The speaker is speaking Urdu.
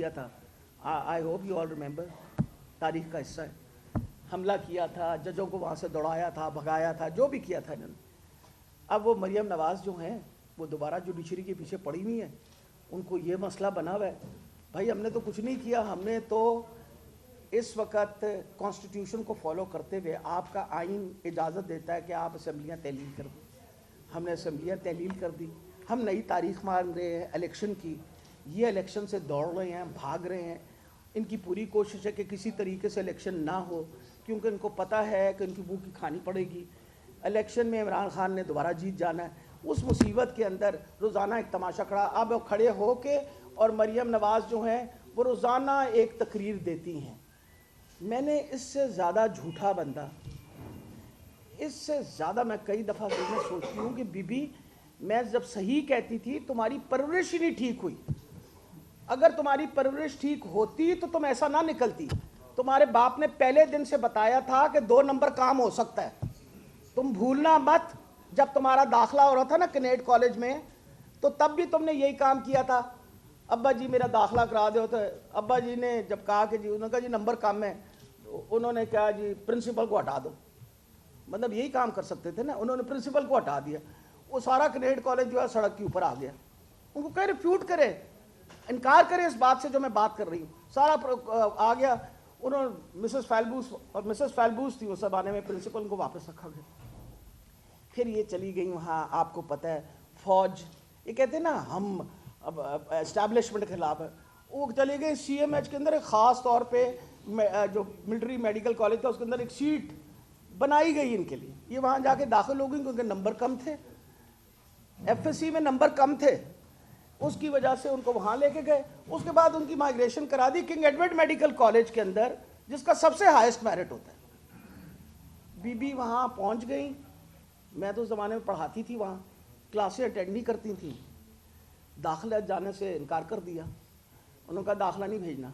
کیا تھا. I hope you all remember, تاریخ کا حصہ ہے. حملہ کیا تھا, ججوں کو وہاں سے دوڑایا تھا, بھگایا تھا, جو بھی کیا تھا انہوں نے. اب وہ مریم نواز جو ہیں وہ دوبارہ جوڈیشری کے پیچھے پڑی ہوئی ہیں. ان کو یہ مسئلہ بنا ہوا ہے. بھائی ہم نے تو کچھ نہیں کیا, ہم نے تو اس وقت کانسٹیٹیوشن کو فالو کرتے ہوئے, آپ کا آئین اجازت دیتا ہے کہ آپ اسمبلیاں تحلیل کر دیں. ہم نے اسمبلیاں تحلیل کر دی. ہم نئی تاریخ مانگ رہے ہیں الیکشن کی. یہ الیکشن سے دوڑ رہے ہیں, بھاگ رہے ہیں. ان کی پوری کوشش ہے کہ کسی طریقے سے الیکشن نہ ہو, کیونکہ ان کو پتہ ہے کہ ان کی بھوک کی کھانی پڑے گی. الیکشن میں عمران خان نے دوبارہ جیت جانا ہے. اس مصیبت کے اندر روزانہ ایک تماشا کھڑا. اب کھڑے ہو کے اور مریم نواز جو ہیں وہ روزانہ ایک تقریر دیتی ہیں. میں نے اس سے زیادہ جھوٹا بندہ, اس سے زیادہ میں کئی دفعہ سوچتی ہوں کہ بی بی, میں جب صحیح کہتی تھی تمہاری پرورش ہی نہیں ٹھیک ہوئی. اگر تمہاری پرورش ٹھیک ہوتی تو تم ایسا نہ نکلتی. تمہارے باپ نے پہلے دن سے بتایا تھا کہ 2 نمبر کام ہو سکتا ہے. تم بھولنا مت, جب تمہارا داخلہ ہو رہا تھا نا کینیڈ کالج میں, تو تب بھی تم نے یہی کام کیا تھا. ابا جی میرا داخلہ کرا دو. تو ابا جی نے جب کہا کہ جی, انہوں نے کہا جی نمبر کم ہے, انہوں نے کہا جی پرنسپل کو ہٹا دو. مطلب یہی کام کر سکتے تھے نا. انہوں نے پرنسپل کو ہٹا دیا. وہ سارا کینیڈ کالج جو ہے سڑک کے اوپر آ گیا. ان کو کہہ ریفیوٹ کرے, انکار کرے اس بات سے جو میں بات کر رہی ہوں. سارا آ گیا. انہوں نے مسز فیلبوس, اور مسز فیلبوس تھی اس زمانے میں پرنسپل, کو واپس رکھا گیا. پھر یہ چلی گئی وہاں. آپ کو پتہ ہے فوج, یہ کہتے ہیں نا ہم اب اسٹیبلشمنٹ کے خلاف ہے, وہ چلے گئے سی ایم ایچ کے اندر. ایک خاص طور پہ جو ملٹری میڈیکل کالج تھا اس کے اندر ایک سیٹ بنائی گئی ان کے لیے. یہ وہاں جا کے داخل ہو گئی کیونکہ نمبر کم تھے, ایف ایس سی میں نمبر کم تھے, اس کی وجہ سے ان کو وہاں لے کے گئے. اس کے بعد ان کی مائگریشن کرا the king Edward medical college کے اندر, جس کا سب سے ہائیسٹ میرٹ ہوتا ہے. بی بی وہاں پہنچ گئی. میں تو اس زمانے میں پڑھاتی تھی وہاں, کلاسیں اٹینڈ نہیں کرتی تھیں. داخلہ جانے سے انکار کر دیا. انہوں نے کہا داخلہ نہیں بھیجنا.